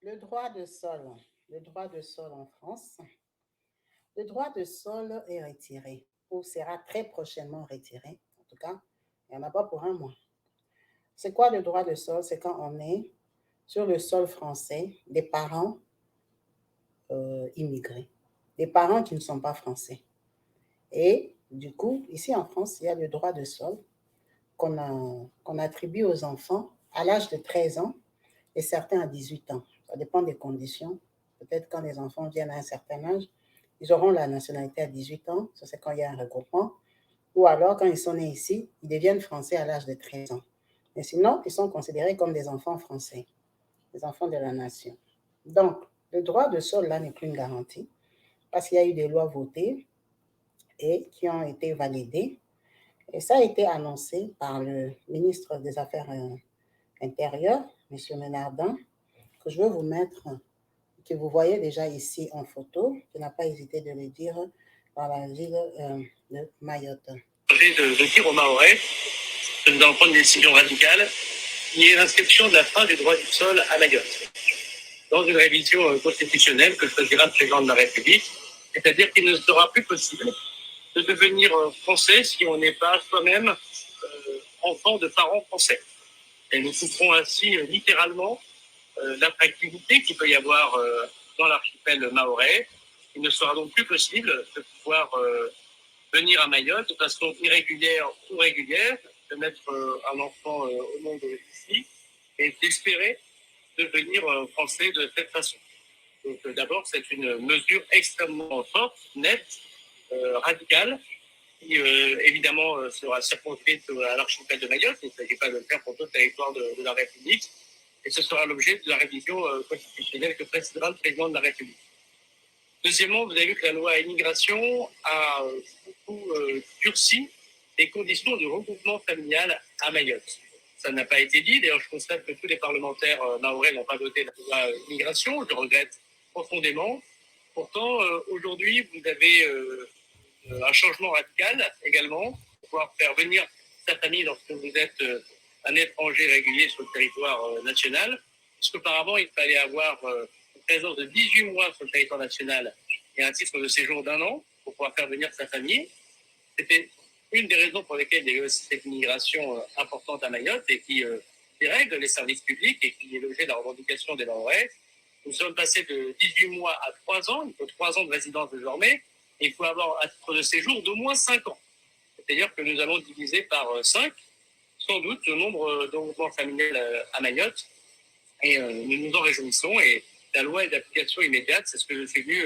Le droit de sol. Le droit de sol en France. Le droit de sol est retiré ou sera très prochainement retiré. En tout cas, il n'y en a pas pour un mois. C'est quoi le droit de sol? C'est quand on est sur le sol français des parents immigrés, des parents qui ne sont pas français. Et du coup, ici en France, il y a le droit de sol qu'on attribue aux enfants à l'âge de 13 ans et certains à 18 ans. Ça dépend des conditions. Peut-être quand les enfants viennent à un certain âge, ils auront la nationalité à 18 ans, ça c'est quand il y a un regroupement, ou alors quand ils sont nés ici, ils deviennent français à l'âge de 13 ans. Mais sinon, ils sont considérés comme des enfants français, des enfants de la nation. Donc, le droit de sol là n'est plus une garantie parce qu'il y a eu des lois votées et qui ont été validées. Et ça a été annoncé par le ministre des Affaires intérieures, M. Ménardin, que je veux vous mettre, que vous voyez déjà ici en photo, qui n'a pas hésité de le dire dans la ville de Mayotte. De dire aux Mahorais que nous allons prendre une décision radicale, qui est l'inscription de la fin du droit du sol à Mayotte, dans une révision constitutionnelle que choisira le président de la République, c'est-à-dire qu'il ne sera plus possible de devenir français si on n'est pas soi-même enfant de parents français. Et nous couperons ainsi littéralement l'attractivité qu'il peut y avoir dans l'archipel mahorais. Il ne sera donc plus possible de pouvoir venir à Mayotte de façon irrégulière ou régulière, de mettre un enfant au monde ici et d'espérer devenir français de cette façon. Donc d'abord, c'est une mesure extrêmement forte, nette, radicale, qui évidemment sera circonscrite à l'archipel de Mayotte. Il ne s'agit pas de le faire pour tout le territoire de la République. Et ce sera l'objet de la révision constitutionnelle que présidera le président de la République. Deuxièmement, vous avez vu que la loi immigration a beaucoup durci les conditions de regroupement familial à Mayotte. Ça n'a pas été dit. D'ailleurs, je constate que tous les parlementaires mahorais n'ont pas voté la loi immigration. Je le regrette profondément. Pourtant, aujourd'hui, vous avez un changement radical également, pour pouvoir faire venir sa famille lorsque vous êtes un étranger régulier sur le territoire national. Puisqu'auparavant, il fallait avoir une présence de 18 mois sur le territoire national et un titre de séjour d'1 an pour pouvoir faire venir sa famille. C'était une des raisons pour lesquelles il y a eu cette immigration importante à Mayotte et qui dérègle les services publics et qui est l'objet de la revendication des Mahorais. Nous sommes passés de 18 mois à 3 ans. Il faut 3 ans de résidence désormais. Et il faut avoir un titre de séjour d'au moins 5 ans. C'est-à-dire que nous allons diviser par 5, sans doute, le nombre de regroupements familial à Mayotte. Et nous nous en réjouissons. Et la loi est d'application immédiate. C'est ce que je suis venu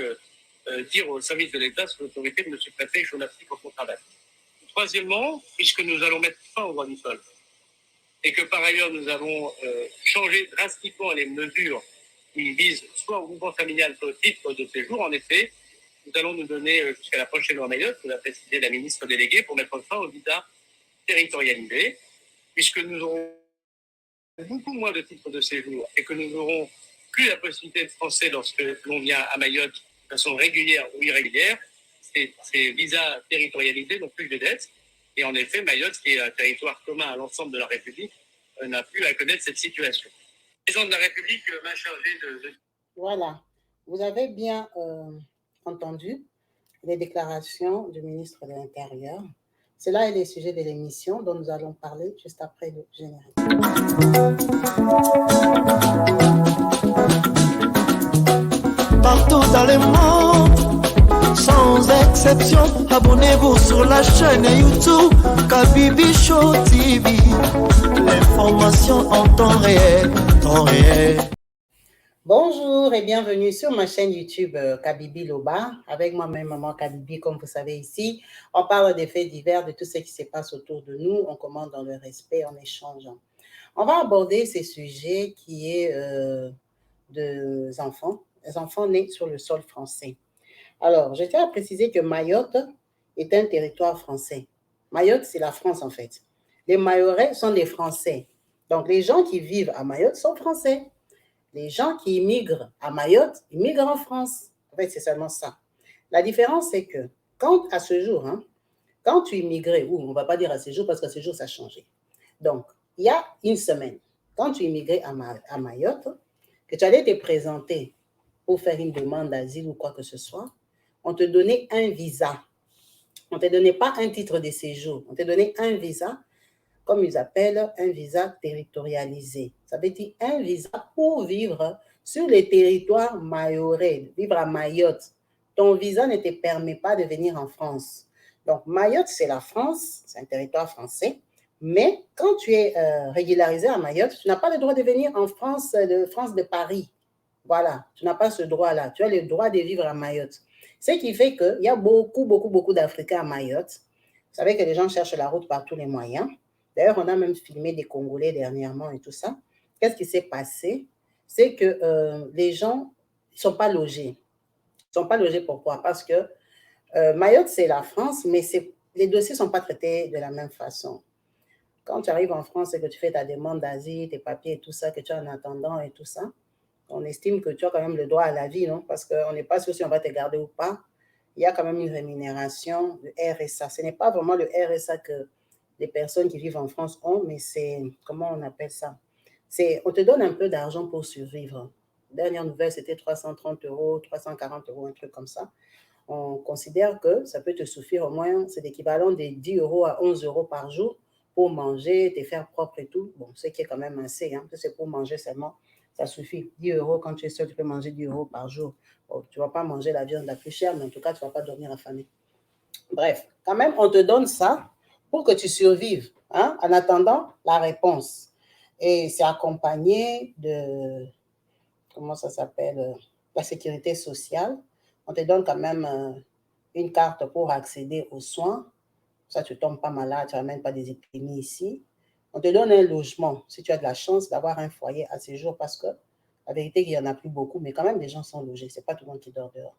dire au service de l'État sous l'autorité de M. le préfet. Je vous remercie pour son travail. Troisièmement, puisque nous allons mettre fin au droit du sol, et que par ailleurs nous avons changé drastiquement les mesures qui visent soit au regroupement familial, soit au titre de séjour, en effet, nous allons nous donner jusqu'à la prochaine loi Mayotte, que l'a précisé la ministre déléguée, pour mettre fin au visa territorialisé, puisque nous aurons beaucoup moins de titres de séjour et que nous n'aurons plus la possibilité de français lorsque l'on vient à Mayotte de façon régulière ou irrégulière. Ces visas territorialisés n'ont plus de dette. Et en effet, Mayotte, qui est un territoire commun à l'ensemble de la République, n'a plus à connaître cette situation. Le président de la République m'a chargé de... Voilà. Vous avez bien entendu les déclarations du ministre de l'Intérieur. C'est là les sujets de l'émission dont nous allons parler juste après le générique. Partout dans le monde, sans exception, abonnez-vous sur la chaîne YouTube Kabibi Show TV. L'information en temps réel, temps réel. Bonjour et bienvenue sur ma chaîne YouTube Kabibi Loba, avec moi-même Maman Kabibi, comme vous savez ici. On parle des faits divers, de tout ce qui se passe autour de nous, on commande dans le respect, en échangeant. On va aborder ces sujets qui est des enfants nés sur le sol français. Alors, je tiens à préciser que Mayotte est un territoire français. Mayotte, c'est la France en fait. Les Mahorais sont des Français. Donc, les gens qui vivent à Mayotte sont français. Les gens qui immigrent à Mayotte immigrent en France. En fait, c'est seulement ça. La différence, c'est que quand à ce jour, quand tu immigrais, ou on ne va pas dire à ce jour parce qu'à ce jour, ça a changé. Donc, il y a une semaine, quand tu immigrais à Mayotte, que tu allais te présenter pour faire une demande d'asile ou quoi que ce soit, on te donnait un visa. On ne te donnait pas un titre de séjour. On te donnait un visa, comme ils appellent un visa territorialisé. Ça veut dire un visa pour vivre sur les territoires mahorais, vivre à Mayotte. Ton visa ne te permet pas de venir en France. Donc, Mayotte, c'est la France, c'est un territoire français. Mais quand tu es régularisé à Mayotte, tu n'as pas le droit de venir en France de Paris. Voilà, tu n'as pas ce droit-là. Tu as le droit de vivre à Mayotte. Ce qui fait qu'il y a beaucoup d'Africains à Mayotte. Vous savez que les gens cherchent la route par tous les moyens. D'ailleurs, on a même filmé des Congolais dernièrement et tout ça. Qu'est-ce qui s'est passé? C'est que les gens ne sont pas logés. Ils ne sont pas logés pourquoi? Parce que Mayotte, c'est la France, mais les dossiers ne sont pas traités de la même façon. Quand tu arrives en France et que tu fais ta demande d'asile, tes papiers et tout ça, que tu es en attendant et tout ça, on estime que tu as quand même le droit à la vie, non? Parce qu'on n'est pas sûr si on va te garder ou pas. Il y a quand même une rémunération, le RSA. Ce n'est pas vraiment le RSA que les personnes qui vivent en France ont, mais c'est, comment on appelle ça? On te donne un peu d'argent pour survivre. Dernière nouvelle, c'était 330 €, 340 €, un truc comme ça. On considère que ça peut te suffire au moins, c'est l'équivalent de 10 € à 11 € par jour pour manger, te faire propre et tout. Bon, ce qui est quand même assez, hein, c'est pour manger seulement. Ça suffit. 10 € quand tu es seul, tu peux manger 10 € par jour. Bon, tu ne vas pas manger la viande la plus chère, mais en tout cas, tu ne vas pas dormir affamé. Bref, quand même, on te donne ça pour que tu survives, hein, en attendant la réponse. Et c'est accompagné de, comment ça s'appelle, la sécurité sociale. On te donne quand même une carte pour accéder aux soins. Ça, tu ne tombes pas malade, tu n'amènes pas des épidémies ici. On te donne un logement, si tu as de la chance d'avoir un foyer à ces jours, parce que la vérité, il n'y en a plus beaucoup, mais quand même, les gens sont logés. Ce n'est pas tout le monde qui dort dehors.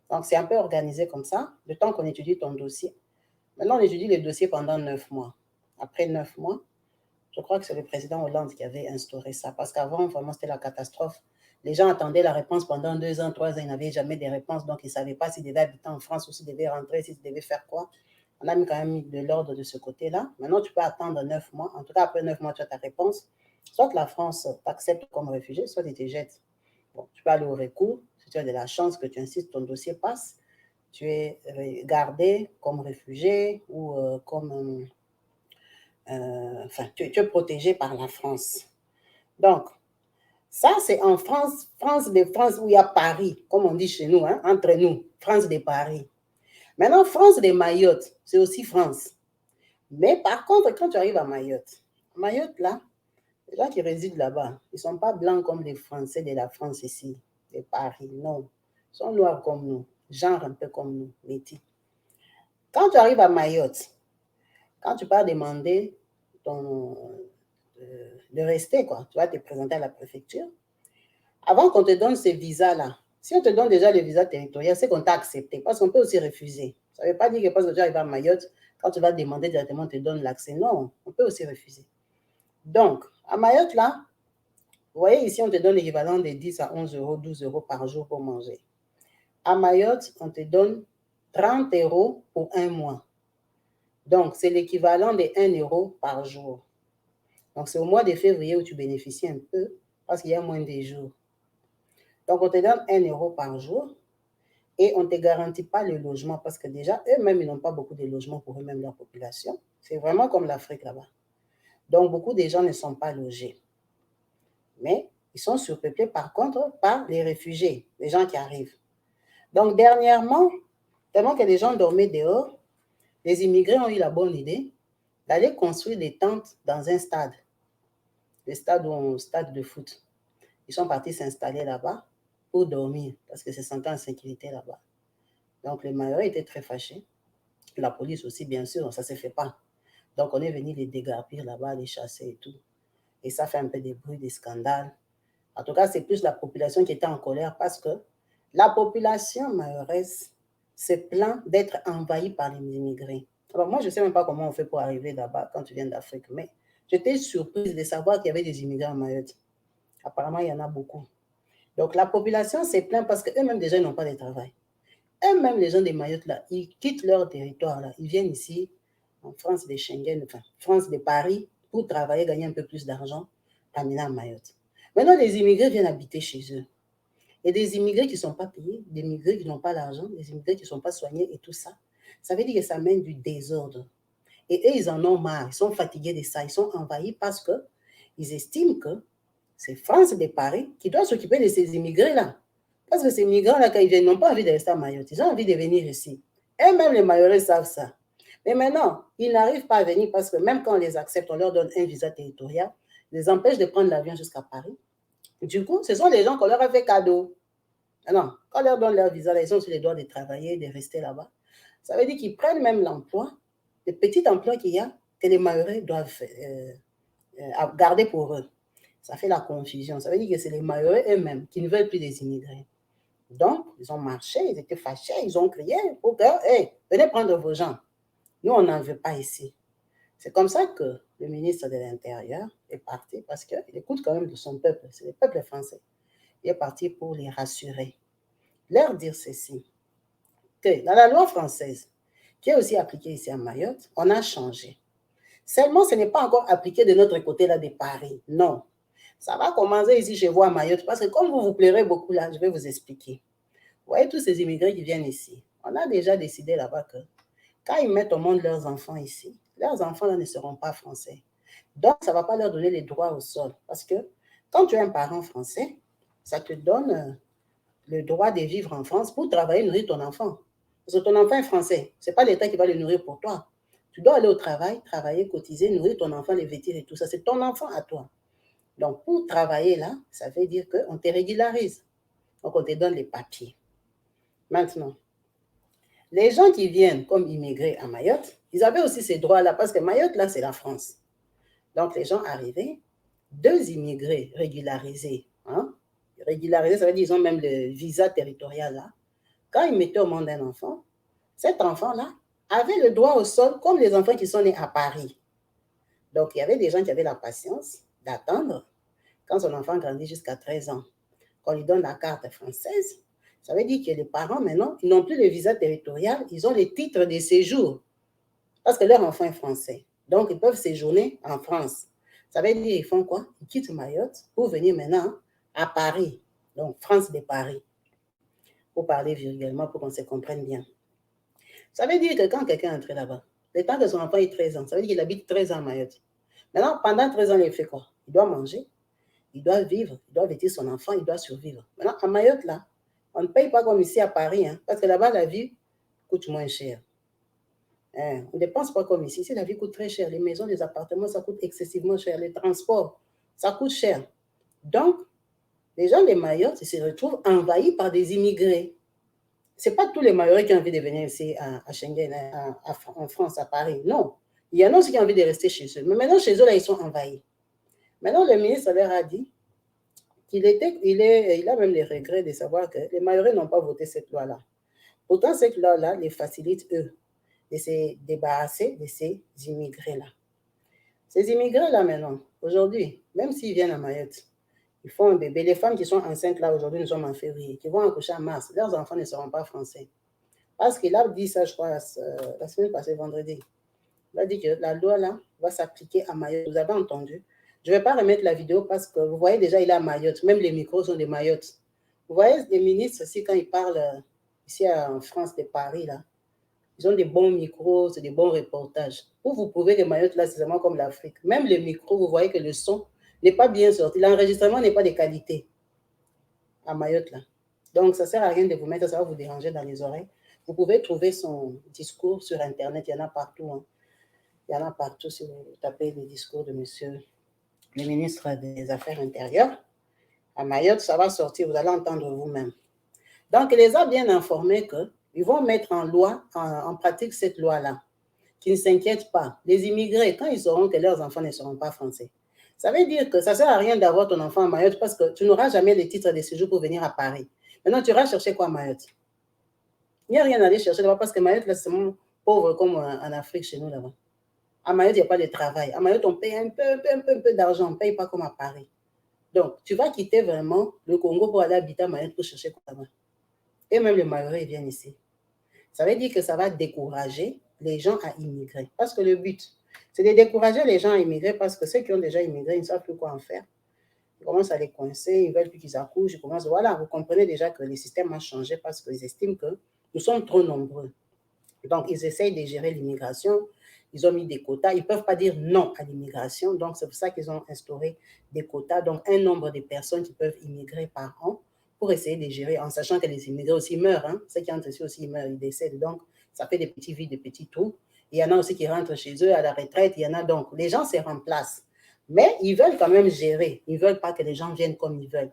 Donc, c'est un peu organisé comme ça, le temps qu'on étudie ton dossier. Maintenant, on étudie les dossiers pendant 9 mois. Après 9 mois, je crois que c'est le président Hollande qui avait instauré ça, parce qu'avant, vraiment, c'était la catastrophe. Les gens attendaient la réponse pendant 2 ans, 3 ans, ils n'avaient jamais de réponse, donc ils ne savaient pas s'ils devaient habiter en France ou s'ils devaient rentrer, s'ils devaient faire quoi. On a quand même mis de l'ordre de ce côté-là. Maintenant, tu peux attendre 9 mois. En tout cas, après 9 mois, tu as ta réponse. Soit la France t'accepte comme réfugié, soit ils te jettent. Bon, tu peux aller au recours. Si tu as de la chance que tu insistes, ton dossier passe. Tu es gardé comme réfugié ou comme... enfin, tu es protégé par la France. Donc, ça, c'est en France, France où il y a Paris, comme on dit chez nous, hein, entre nous, France de Paris. Maintenant, France de Mayotte, c'est aussi France. Mais par contre, quand tu arrives à Mayotte, là, les gens qui résident là-bas, ils ne sont pas blancs comme les Français de la France ici, de Paris, non. Ils sont noirs comme nous, genre un peu comme nous, métis. Quand tu arrives à Mayotte, quand tu pars demander de rester, quoi, tu vas te présenter à la préfecture. Avant qu'on te donne ces visas-là, si on te donne déjà le visa territorial, c'est qu'on t'a accepté, parce qu'on peut aussi refuser. Ça ne veut pas dire que parce que tu arrives à Mayotte, quand tu vas demander directement, on te donne l'accès. Non, on peut aussi refuser. Donc, à Mayotte, là, vous voyez ici, on te donne l'équivalent de 10 à 11 €, 12 € par jour pour manger. À Mayotte, on te donne 30 € pour un mois. Donc, c'est l'équivalent de 1 € par jour. Donc, c'est au mois de février où tu bénéficies un peu parce qu'il y a moins de jours. Donc, on te donne 1 € par jour et on ne te garantit pas le logement parce que déjà, eux-mêmes, ils n'ont pas beaucoup de logements pour eux-mêmes, leur population. C'est vraiment comme l'Afrique là-bas. Donc, beaucoup de gens ne sont pas logés. Mais ils sont surpeuplés, par contre, par les réfugiés, les gens qui arrivent. Donc, dernièrement, tellement que les gens dormaient dehors, les immigrés ont eu la bonne idée d'aller construire des tentes dans un stade. Le stade de foot. Ils sont partis s'installer là-bas pour dormir parce que se sentaient en sécurité là-bas. Donc, les Mahorais étaient très fâchés. La police aussi, bien sûr, ça ne se fait pas. Donc, on est venu les dégarpir là-bas, les chasser et tout. Et ça fait un peu des bruits, des scandales. En tout cas, c'est plus la population qui était en colère parce que la population mahoraise se plaint d'être envahie par les immigrés. Alors, moi, je ne sais même pas comment on fait pour arriver là-bas quand tu viens d'Afrique, mais j'étais surprise de savoir qu'il y avait des immigrés en Mayotte. Apparemment, il y en a beaucoup. Donc, la population se plaint parce qu'eux-mêmes, déjà, ils n'ont pas de travail. Eux-mêmes, les gens de Mayotte, là, ils quittent leur territoire, là. Ils viennent ici, en France de Schengen, enfin, France de Paris, pour travailler, gagner un peu plus d'argent, terminer à Mayotte. Maintenant, les immigrés viennent habiter chez eux. Et des immigrés qui ne sont pas payés, des immigrés qui n'ont pas l'argent, des immigrés qui ne sont pas soignés et tout ça, ça veut dire que ça mène du désordre. Et eux, ils en ont marre, ils sont fatigués de ça, ils sont envahis parce qu'ils estiment que c'est France de Paris qui doit s'occuper de ces immigrés-là. Parce que ces migrants-là, quand ils viennent, n'ont pas envie de rester à Mayotte, ils ont envie de venir ici. Et même les Mayorais savent ça. Mais maintenant, ils n'arrivent pas à venir parce que même quand on les accepte, on leur donne un visa territorial, les empêche de prendre l'avion jusqu'à Paris. Du coup, ce sont les gens qu'on leur a fait cadeau. Non, quand on leur donne leur visa, ils sont sur les droits de travailler, de rester là-bas. Ça veut dire qu'ils prennent même l'emploi, le petit emploi qu'il y a, que les Mayorais doivent garder pour eux. Ça fait la confusion. Ça veut dire que c'est les Mayorais eux-mêmes qui ne veulent plus des immigrés. Donc, ils ont marché, ils étaient fâchés, ils ont crié pour que, hey, venez prendre vos gens. Nous, on n'en veut pas ici. C'est comme ça que le ministre de l'Intérieur est parti parce qu'il écoute quand même de son peuple, c'est le peuple français. Il est parti pour les rassurer. Leur dire ceci, que dans la loi française, qui est aussi appliquée ici à Mayotte, on a changé. Seulement, ce n'est pas encore appliqué de notre côté là de Paris. Non. Ça va commencer ici chez vous à Mayotte parce que comme vous vous plairez beaucoup là, je vais vous expliquer. Vous voyez tous ces immigrés qui viennent ici. On a déjà décidé là-bas que quand ils mettent au monde leurs enfants ici, leurs enfants là ne seront pas français. Donc, ça ne va pas leur donner les droits au sol. Parce que quand tu es un parent français, ça te donne le droit de vivre en France pour travailler et nourrir ton enfant. Parce que ton enfant est français. Ce n'est pas l'État qui va le nourrir pour toi. Tu dois aller au travail, travailler, cotiser, nourrir ton enfant, les vêtir et tout ça. C'est ton enfant à toi. Donc, pour travailler là, ça veut dire qu'on te régularise. Donc, on te donne les papiers. Maintenant, les gens qui viennent comme immigrés à Mayotte, ils avaient aussi ces droits-là parce que Mayotte, là, c'est la France. Donc, les gens arrivaient, 2 immigrés régularisés. Régularisés, ça veut dire qu'ils ont même le visa territorial là. Quand ils mettaient au monde un enfant, cet enfant-là avait le droit au sol comme les enfants qui sont nés à Paris. Donc, il y avait des gens qui avaient la patience d'attendre quand son enfant grandit jusqu'à 13 ans. Qu'on lui donne la carte française, ça veut dire que les parents, maintenant, ils n'ont plus le visa territorial, ils ont les titres de séjour parce que leur enfant est français. Donc, ils peuvent séjourner en France. Ça veut dire qu'ils font quoi? Ils quittent Mayotte pour venir maintenant à Paris. Donc, France de Paris. Pour parler vulgairement, pour qu'on se comprenne bien. Ça veut dire que quand quelqu'un est entré là-bas, le temps que son enfant ait 13 ans, ça veut dire qu'il habite 13 ans à Mayotte. Maintenant, pendant 13 ans, il fait quoi? Il doit manger, il doit vivre, il doit vêtir son enfant, il doit survivre. Maintenant, à Mayotte, là, on ne paye pas comme ici à Paris, parce que là-bas, la vie coûte moins cher. On ne dépense pas comme ici. Ici, la vie coûte très cher. Les maisons, les appartements, ça coûte excessivement cher. Les transports, ça coûte cher. Donc, les gens de Mayotte se retrouvent envahis par des immigrés. Ce n'est pas tous les Mayorais qui ont envie de venir ici à Schengen, en France, à Paris. Non. Il y en a aussi qui ont envie de rester chez eux. Mais maintenant, chez eux, là, ils sont envahis. Maintenant, le ministre leur a dit qu'il a même les regrets de savoir que les Mayorais n'ont pas voté cette loi-là. Pourtant, cette loi-là les facilite, eux, de se débarrasser de ces immigrés-là. Ces immigrés-là, maintenant, aujourd'hui, même s'ils viennent à Mayotte, ils font un bébé. Les femmes qui sont enceintes là, aujourd'hui, nous sommes en février, qui vont accoucher en mars, leurs enfants ne seront pas français. Parce qu'il a dit ça, je crois, la semaine passée, vendredi. Il a dit que la loi là va s'appliquer à Mayotte. Vous avez entendu? Je ne vais pas remettre la vidéo parce que vous voyez déjà, il est à Mayotte. Même les micros sont de Mayotte. Vous voyez, les ministres aussi, quand ils parlent ici en France, de Paris, là, ils ont des bons micros, c'est des bons reportages. Pour vous prouver que Mayotte, là, c'est vraiment comme l'Afrique. Même les micros, vous voyez que le son n'est pas bien sorti. L'enregistrement n'est pas de qualité à Mayotte, là. Donc, ça ne sert à rien de vous mettre, ça va vous déranger dans les oreilles. Vous pouvez trouver son discours sur Internet, il y en a partout. Il y en a partout si vous tapez le discours de monsieur le ministre des Affaires intérieures. À Mayotte, ça va sortir, vous allez entendre vous-même. Donc, il les a bien informés qu'ils vont mettre en pratique cette loi-là, qu'ils ne s'inquiètent pas. Les immigrés, quand ils sauront que leurs enfants ne seront pas français, ça veut dire que ça ne sert à rien d'avoir ton enfant à Mayotte parce que tu n'auras jamais les titres de séjour pour venir à Paris. Maintenant, tu iras chercher quoi à Mayotte? Il n'y a rien à aller chercher là-bas parce que Mayotte, là, c'est vraiment pauvre comme en Afrique chez nous là-bas. À Mayotte, il n'y a pas de travail. À Mayotte, on paye un peu d'argent. On ne paye pas comme à Paris. Donc, tu vas quitter vraiment le Congo pour aller habiter à Mayotte pour chercher quoi là-bas. Et même les Mayorais viennent ici. Ça veut dire que ça va décourager les gens à immigrer. Parce que le but, c'est de décourager les gens à immigrer parce que ceux qui ont déjà immigré, ils ne savent plus quoi en faire. commencent à les coincer, ils ne veulent plus qu'ils accouchent, ils commencent, voilà, vous comprenez déjà que le système a changé parce qu'ils estiment que nous sommes trop nombreux. Donc, ils essayent de gérer l'immigration, ils ont mis des quotas, ils ne peuvent pas dire non à l'immigration, donc c'est pour ça qu'ils ont instauré des quotas, donc un nombre de personnes qui peuvent immigrer par an pour essayer de gérer, en sachant que les immigrés aussi meurent, hein. Ceux qui entrent ici aussi, ils meurent, ils décèdent, donc ça fait des petits vies, des petits trous. Il y en a aussi qui rentrent chez eux à la retraite, il y en a donc, les gens se remplacent. Mais ils veulent quand même gérer. Ils ne veulent pas que les gens viennent comme ils veulent.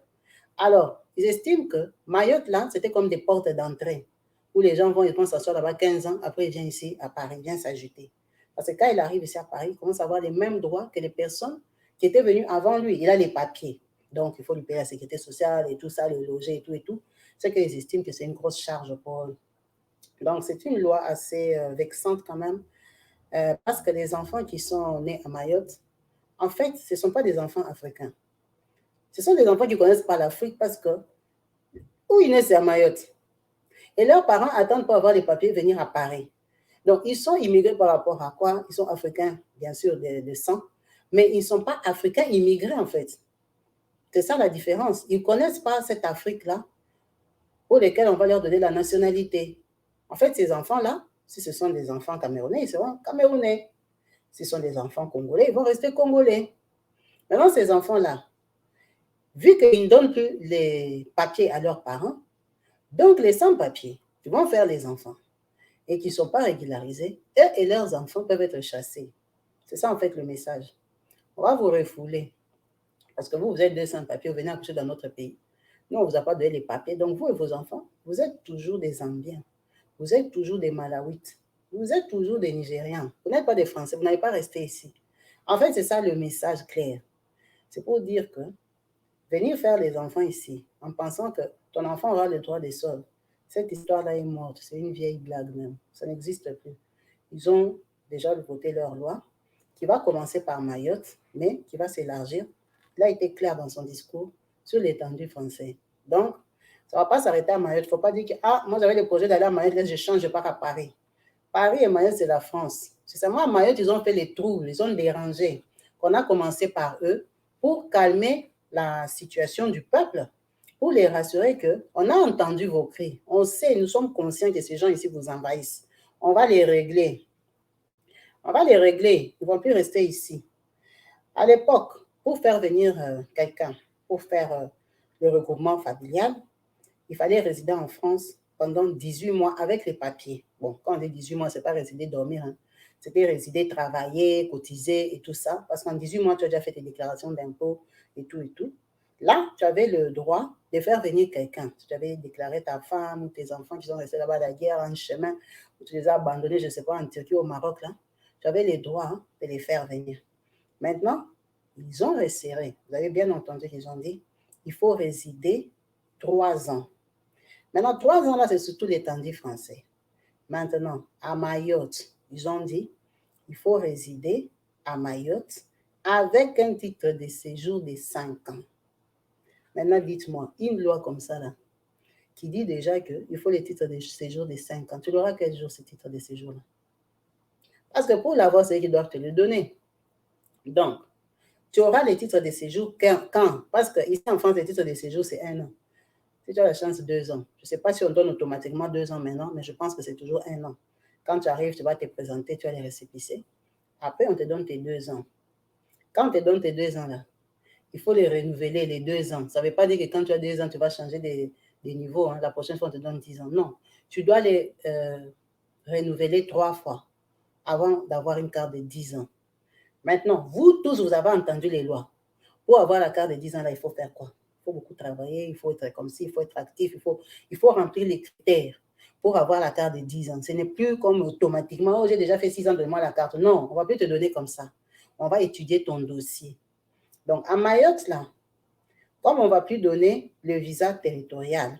Alors, ils estiment que Mayotte, là, c'était comme des portes d'entrée où les gens vont, ils vont s'asseoir là-bas 15 ans, après ils viennent ici à Paris, ils viennent s'ajouter. Parce que quand il arrive ici à Paris, il commence à avoir les mêmes droits que les personnes qui étaient venues avant lui. Il a les papiers. Donc, il faut lui payer la sécurité sociale et tout ça, le loger et tout et tout. C'est qu'ils estiment que c'est une grosse charge pour eux. Donc, c'est une loi assez vexante quand même, parce que les enfants qui sont nés à Mayotte, en fait, ce ne sont pas des enfants africains. Ce sont des enfants qui ne connaissent pas l'Afrique parce que où ils naissent, c'est à Mayotte. Et leurs parents attendent pour avoir les papiers venir à Paris. Donc, ils sont immigrés par rapport à quoi? Ils sont africains, bien sûr, de sang, mais ils ne sont pas africains immigrés, en fait. C'est ça la différence. Ils ne connaissent pas cette Afrique-là pour lesquels on va leur donner la nationalité. En fait, ces enfants-là, si ce sont des enfants camerounais, ils seront camerounais. Si ce sont des enfants congolais, ils vont rester congolais. Maintenant, ces enfants-là, vu qu'ils ne donnent plus les papiers à leurs parents, donc les sans-papiers, qui vont faire les enfants et qui ne sont pas régularisés, eux et leurs enfants peuvent être chassés. C'est ça en fait le message. On va vous refouler. Parce que vous êtes deux sans-papiers, vous venez accoucher dans notre pays. Nous, on ne vous a pas donné les papiers. Donc vous et vos enfants, vous êtes toujours des Zambiens. Vous êtes toujours des Malawites. Vous êtes toujours des Nigérians. Vous n'êtes pas des Français, vous n'avez pas resté ici. En fait, c'est ça le message clair. C'est pour dire que venir faire les enfants ici, en pensant que ton enfant aura le droit des sols, cette histoire-là est morte. C'est une vieille blague même. Ça n'existe plus. Ils ont déjà voté leur loi, qui va commencer par Mayotte, mais qui va s'élargir. Il a été clair dans son discours sur l'étendue française. Donc, ça ne va pas s'arrêter à Mayotte. Il ne faut pas dire que, ah, moi j'avais le projet d'aller à Mayotte, là je change, je pars à Paris. Paris et Mayotte, c'est la France. C'est seulement à Mayotte, ils ont fait les troubles, ils ont dérangé. On a commencé par eux pour calmer la situation du peuple, pour les rassurer qu'on a entendu vos cris. On sait, nous sommes conscients que ces gens ici vous envahissent. On va les régler. On va les régler. Ils ne vont plus rester ici. À l'époque, pour faire venir quelqu'un, pour faire le regroupement familial, il fallait résider en France pendant 18 mois avec les papiers. Bon, quand on dit 18 mois, ce n'est pas résider, dormir. Hein. C'était résider, travailler, cotiser et tout ça. Parce qu'en 18 mois, tu as déjà fait tes déclarations d'impôts et tout et tout. Là, tu avais le droit de faire venir quelqu'un. Tu avais déclaré ta femme ou tes enfants qui sont restés là-bas à la guerre, en chemin, ou tu les as abandonnés, je ne sais pas, en Turquie ou au Maroc, là. Tu avais le droit de les faire venir. Maintenant, ils ont resserré. Vous avez bien entendu qu'ils ont dit, il faut résider 3 ans. Maintenant, 3 ans, là, c'est surtout l'étendue français. Maintenant, à Mayotte, ils ont dit, il faut résider à Mayotte avec un titre de séjour de 5 ans. Maintenant, dites-moi, une loi comme ça, là, qui dit déjà qu'il faut les titres de séjour de 5 ans, tu l'auras quel jour, ce titre de séjour-là? Parce que pour l'avoir, c'est eux qui doivent te le donner. Donc, tu auras les titres de séjour quand? Parce qu'ici en France, les titres de séjour, c'est 1 an. Si tu as la chance, 2 ans. Je ne sais pas si on donne automatiquement 2 ans maintenant, mais je pense que c'est toujours 1 an. Quand tu arrives, tu vas te présenter, tu as les récépissés. Après, on te donne tes 2 ans. Quand on te donne tes 2 ans là, il faut les renouveler les 2 ans. Ça ne veut pas dire que quand tu as 2 ans, tu vas changer des niveaux. Hein. La prochaine fois, on te donne 10 ans. Non. Tu dois les renouveler 3 fois avant d'avoir une carte de 10 ans. Maintenant, vous tous, vous avez entendu les lois. Pour avoir la carte de 10 ans, là, il faut faire quoi? Il faut beaucoup travailler, il faut être comme ci, il faut être actif, il faut remplir les critères pour avoir la carte de 10 ans. Ce n'est plus comme automatiquement, oh, j'ai déjà fait 6 ans, donne-moi la carte. Non, on ne va plus te donner comme ça. On va étudier ton dossier. Donc, à Mayotte, là, comme on ne va plus donner le visa territorial,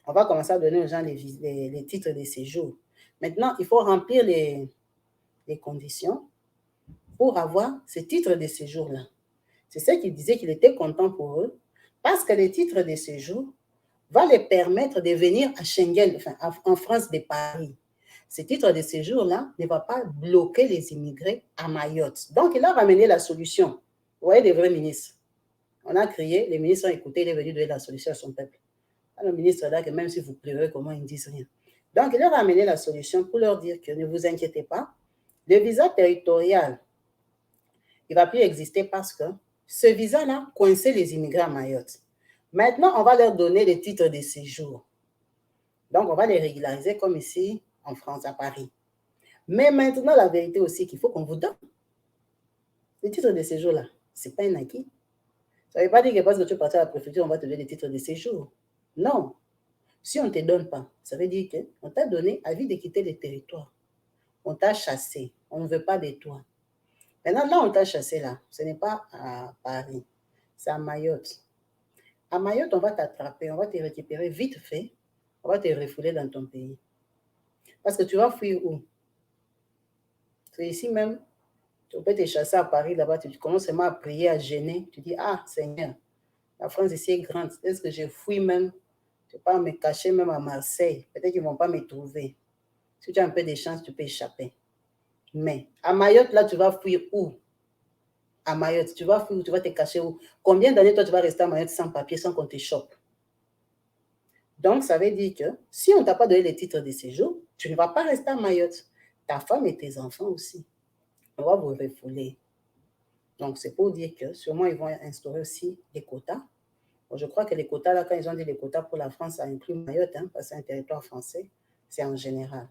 on va commencer à donner aux gens les titres de séjour. Maintenant, il faut remplir les conditions pour avoir ce titre de séjour-là. C'est ce qu'il disait qu'il était content pour eux, parce que les titres de séjour vont les permettre de venir à Schengen, enfin, en France de Paris. Ce titre de séjour-là ne va pas bloquer les immigrés à Mayotte. Donc, il a ramené la solution. Vous voyez des vrais ministres. On a crié, les ministres ont écouté, il est venu donner la solution à son peuple. Le ministre là, que même si vous pleurez, comment ils ne disent rien. Donc, il leur a amené la solution pour leur dire que ne vous inquiétez pas, le visa territorial, il ne va plus exister parce que ce visa-là coinçait les immigrés à Mayotte. Maintenant, on va leur donner des titres de séjour. Donc, on va les régulariser comme ici en France, à Paris. Mais maintenant, la vérité aussi qu'il faut qu'on vous donne. Les titres de séjour, là, ce n'est pas un acquis. Ça ne veut pas dire que parce que tu es parti à la préfecture, on va te donner des titres de séjour. Non. Si on ne te donne pas, ça veut dire qu'on t'a donné avis de quitter le territoire. On t'a chassé. On ne veut pas de toi. Maintenant, là, on t'a chassé, là. Ce n'est pas à Paris. C'est à Mayotte. À Mayotte, on va t'attraper. On va te récupérer vite fait. On va te refouler dans ton pays. Parce que tu vas fuir où? C'est ici même. Tu peux te chasser à Paris, là-bas. Tu commences seulement à prier, à gêner. Tu dis, ah, Seigneur, la France ici est grande. Est-ce que je fuis même? Je ne vais pas me cacher même à Marseille. Peut-être qu'ils ne vont pas me trouver. Si tu as un peu de chance, tu peux échapper. Mais à Mayotte, là, tu vas fuir où? À Mayotte, tu vas fuir où? Tu vas te cacher où? Combien d'années, toi, tu vas rester à Mayotte sans papier, sans qu'on te chope? Donc, ça veut dire que si on ne t'a pas donné les titres de séjour, tu ne vas pas rester à Mayotte. Ta femme et tes enfants aussi. On va vous refouler. Donc, c'est pour dire que sûrement, ils vont instaurer aussi des quotas. Bon, je crois que les quotas, là, quand ils ont dit les quotas pour la France, ça inclut Mayotte, hein, parce que c'est un territoire français, c'est en général.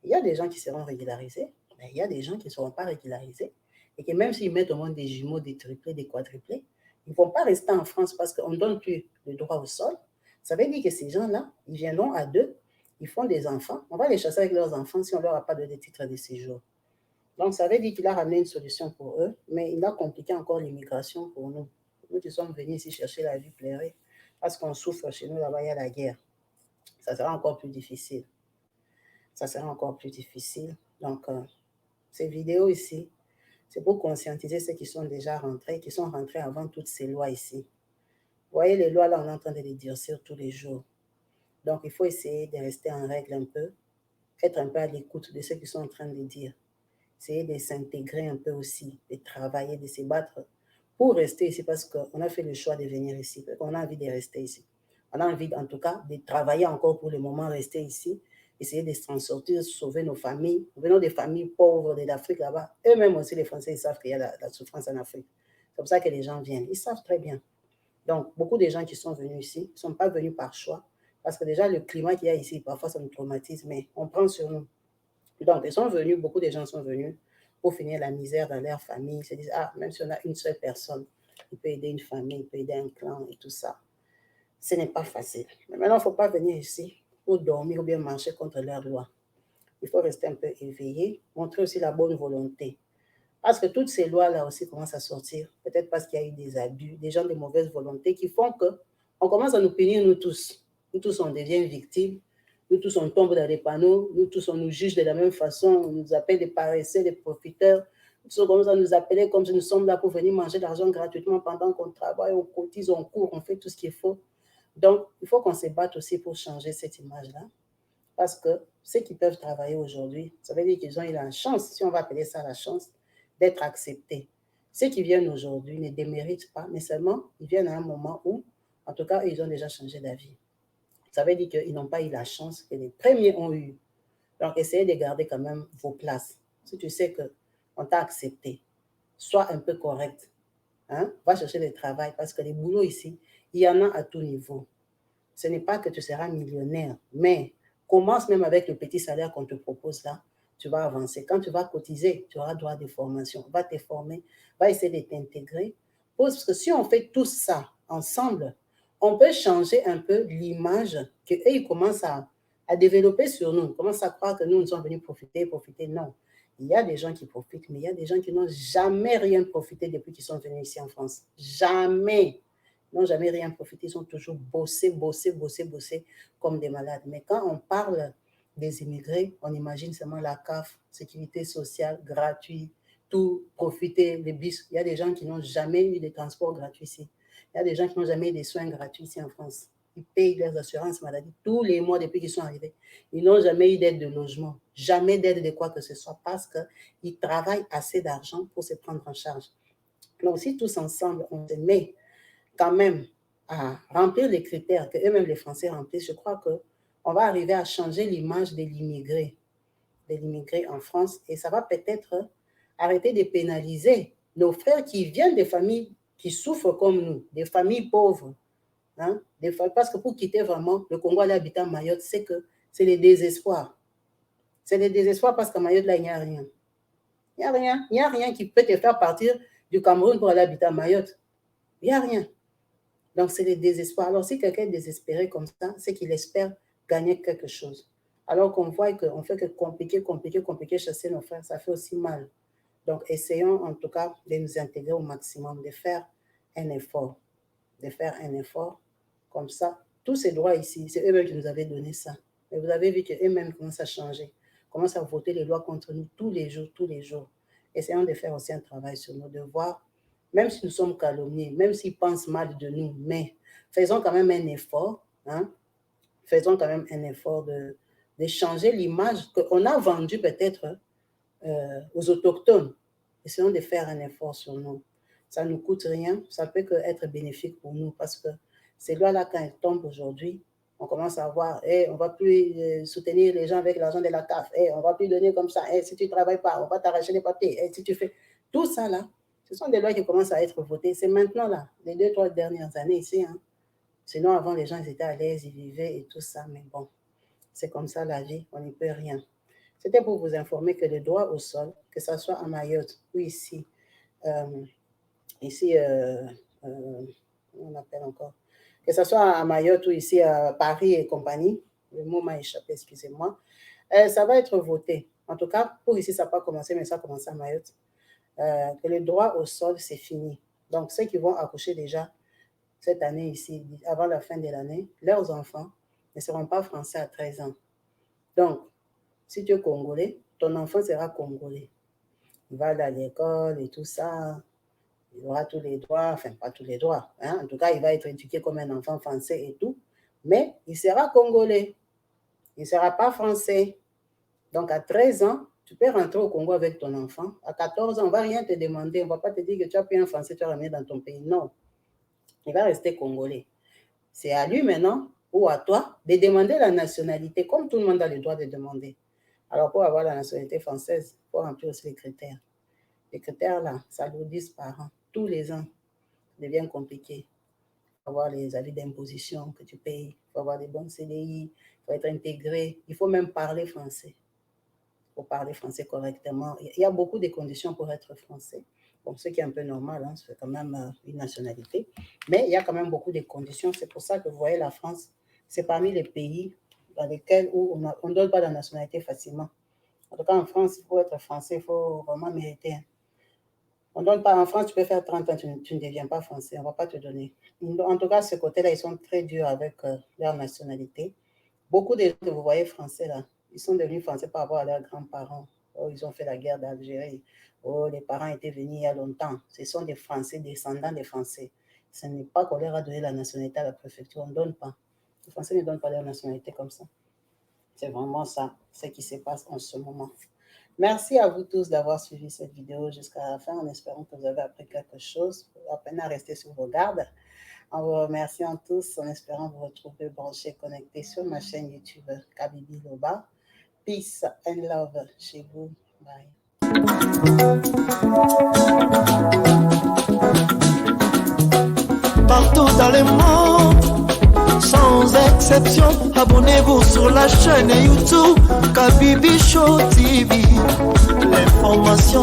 Il y a des gens qui seront régularisés, mais il y a des gens qui ne seront pas régularisés. Et que même s'ils mettent au moins des jumeaux, des triplés, des quadruplés, ils ne vont pas rester en France parce qu'on ne donne plus le droit au sol. Ça veut dire que ces gens-là, ils viendront à deux, ils font des enfants. On va les chasser avec leurs enfants si on ne leur a pas donné de titre de séjour. Donc, ça veut dire qu'il a ramené une solution pour eux, mais il a compliqué encore l'immigration pour nous. Nous qui sommes venus ici chercher la vie plairée, parce qu'on souffre chez nous, là-bas, il y a la guerre. Ça sera encore plus difficile. Ça sera encore plus difficile. Donc, ces vidéos ici, c'est pour conscientiser ceux qui sont déjà rentrés, qui sont rentrés avant toutes ces lois ici. Vous voyez, les lois, là, on est en train de les durcir tous les jours. Donc, il faut essayer de rester en règle un peu, être un peu à l'écoute de ce qu'ils sont en train de dire. Essayer de s'intégrer un peu aussi, de travailler, de se battre pour rester ici parce qu'on a fait le choix de venir ici, on a envie de rester ici. On a envie, en tout cas, de travailler encore pour le moment, rester ici, essayer de s'en sortir, sauver nos familles. Nous venons des familles pauvres de l'Afrique là-bas. Eux-mêmes aussi, les Français, ils savent qu'il y a la souffrance en Afrique. C'est comme ça que les gens viennent. Ils savent très bien. Donc, beaucoup de gens qui sont venus ici ne sont pas venus par choix parce que déjà, le climat qu'il y a ici, parfois, ça nous traumatise, mais on prend sur nous. Donc, ils sont venus, beaucoup de gens sont venus pour finir la misère dans leur famille. Ils se disent, ah, même si on a une seule personne, il peut aider une famille, il peut aider un clan et tout ça. Ce n'est pas facile. Mais maintenant, il ne faut pas venir ici pour dormir ou bien marcher contre leurs lois. Il faut rester un peu éveillé, montrer aussi la bonne volonté. Parce que toutes ces lois-là aussi commencent à sortir, peut-être parce qu'il y a eu des abus, des gens de mauvaise volonté qui font qu'on commence à nous punir, nous tous. Nous tous, on devient victimes. Nous tous, on tombe dans les panneaux. Nous tous, on nous juge de la même façon. On nous appelle des paresseux, des profiteurs. Nous tous, on commence à nous appeler comme si nous sommes là pour venir manger de l'argent gratuitement pendant qu'on travaille, on cotise, on court, on fait tout ce qu'il faut. Donc, il faut qu'on se batte aussi pour changer cette image-là. Parce que ceux qui peuvent travailler aujourd'hui, ça veut dire qu'ils ont eu la chance, si on va appeler ça la chance, d'être acceptés. Ceux qui viennent aujourd'hui ne déméritent pas, mais seulement ils viennent à un moment où, en tout cas, ils ont déjà changé d'avis. Ça veut dire qu'ils n'ont pas eu la chance que les premiers ont eu. Donc, essayez de garder quand même vos places. Si tu sais qu'on t'a accepté, sois un peu correct. Hein? Va chercher le travail parce que les boulots ici, il y en a à tout niveau. Ce n'est pas que tu seras millionnaire, mais commence même avec le petit salaire qu'on te propose là. Tu vas avancer. Quand tu vas cotiser, tu auras droit à des formations. Va te former, va essayer de t'intégrer. Parce que si on fait tout ça ensemble, on peut changer un peu l'image qu'eux, ils commencent à développer sur nous. Ils commencent à croire que nous, nous sommes venus profiter. Non. Il y a des gens qui profitent, mais il y a des gens qui n'ont jamais rien profité depuis qu'ils sont venus ici en France. Jamais. Ils n'ont jamais rien profité. Ils ont toujours bossé comme des malades. Mais quand on parle des immigrés, on imagine seulement la CAF, sécurité sociale, gratuit, tout, profiter, les bus. Il y a des gens qui n'ont jamais eu de transport gratuit ici. Il y a des gens qui n'ont jamais eu des soins gratuits ici en France. Ils payent leurs assurances maladie tous les mois depuis qu'ils sont arrivés. Ils n'ont jamais eu d'aide de logement, jamais d'aide de quoi que ce soit parce qu'ils travaillent assez d'argent pour se prendre en charge. Donc, si tous ensemble, on se met quand même à remplir les critères que eux-mêmes les Français remplissent, je crois qu'on va arriver à changer l'image de l'immigré en France, et ça va peut-être arrêter de pénaliser nos frères qui viennent des familles qui souffrent comme nous, des familles pauvres. Hein? Parce que pour quitter vraiment le Congo, aller habiter à Mayotte, c'est que c'est le désespoir. C'est le désespoir parce qu'à Mayotte, là, il n'y a rien. Il n'y a rien qui peut te faire partir du Cameroun pour aller habiter à Mayotte. Il n'y a rien. Donc, c'est le désespoir. Alors, si quelqu'un est désespéré comme ça, c'est qu'il espère gagner quelque chose. Alors qu'on voit qu'on fait que compliquer, chasser nos frères, ça fait aussi mal. Donc, essayons en tout cas de nous intégrer au maximum, de faire un effort. Comme ça. Tous ces droits ici, c'est eux-mêmes qui nous avaient donné ça. Et vous avez vu qu'eux-mêmes commencent à changer, commencent à voter les lois contre nous tous les jours. Essayons de faire aussi un travail sur nos devoirs, même si nous sommes calomniés, même s'ils pensent mal de nous, mais faisons quand même un effort, hein? Faisons quand même un effort de changer l'image qu'on a vendue peut-être aux autochtones. Essayons de faire un effort sur nous. Ça ne nous coûte rien, ça peut être bénéfique pour nous parce que ces lois-là, quand elles tombent aujourd'hui, on commence à voir, on ne va plus soutenir les gens avec l'argent de la CAF, on ne va plus donner comme ça, si tu ne travailles pas, on va t'arracher les papiers, si tu fais... Tout ça, là, ce sont des lois qui commencent à être votées. C'est maintenant, là, les 2-3 dernières années ici. Hein. Sinon, avant, les gens ils étaient à l'aise, ils vivaient et tout ça, mais bon, c'est comme ça la vie, on n'y peut rien. C'était pour vous informer que le droit au sol, que ce soit à Mayotte ou ici, on appelle encore, que ce soit à Mayotte ou ici à Paris et compagnie, le mot m'a échappé, excusez-moi, ça va être voté. En tout cas, pour ici, ça n'a pas commencé, mais ça a commencé à Mayotte. Que le droit au sol, c'est fini. Donc, ceux qui vont accoucher déjà cette année ici, avant la fin de l'année, leurs enfants ne seront pas français à 13 ans. Donc, si tu es congolais, ton enfant sera congolais. Il va aller à l'école et tout ça. Il aura tous les droits, enfin pas tous les droits. Hein? En tout cas, il va être éduqué comme un enfant français et tout. Mais il sera congolais. Il ne sera pas français. Donc, à 13 ans, tu peux rentrer au Congo avec ton enfant. À 14 ans, on ne va rien te demander. On ne va pas te dire que tu as pris un français, tu as ramené dans ton pays. Non. Il va rester congolais. C'est à lui maintenant, ou à toi, de demander la nationalité, comme tout le monde a le droit de demander. Alors, pour avoir la nationalité française, il faut remplir aussi les critères. Les critères, là, ça s'alourdissent par an. Tous les ans, ça devient compliqué. Il faut avoir les avis d'imposition que tu payes. Il faut avoir des bons CDI. Il faut être intégré. Il faut même parler français. Il faut parler français correctement. Il y a beaucoup de conditions pour être français. Bon, ce qui est un peu normal, hein, c'est quand même une nationalité. Mais il y a quand même beaucoup de conditions. C'est pour ça que vous voyez la France, c'est parmi les pays dans lesquels où on ne donne pas la nationalité facilement. En tout cas, en France, il faut être français, il faut vraiment mériter. On donne pas en France, tu peux faire 30 ans, tu ne deviens pas français, on ne va pas te donner. En tout cas, ce côté-là, ils sont très durs avec leur nationalité. Beaucoup de gens que vous voyez français, là, ils sont devenus français par rapport à leurs grands-parents. Oh, ils ont fait la guerre d'Algérie. Oh, les parents étaient venus il y a longtemps. Ce sont des Français, descendants des Français. Ce n'est pas qu'on leur a donné la nationalité à la préfecture, on ne donne pas. Les Français ne donnent pas leur nationalité comme ça. C'est vraiment ça, ce qui se passe en ce moment. Merci à vous tous d'avoir suivi cette vidéo jusqu'à la fin, en espérant que vous avez appris quelque chose. À peine à rester sur vos gardes. En vous remerciant tous, en espérant vous retrouver branchés, connectés sur ma chaîne YouTube Kabibi Loba. Peace and love chez vous. Bye. Partout dans le monde, sans exception, abonnez-vous sur la chaîne YouTube Kabibi Show TV. L'information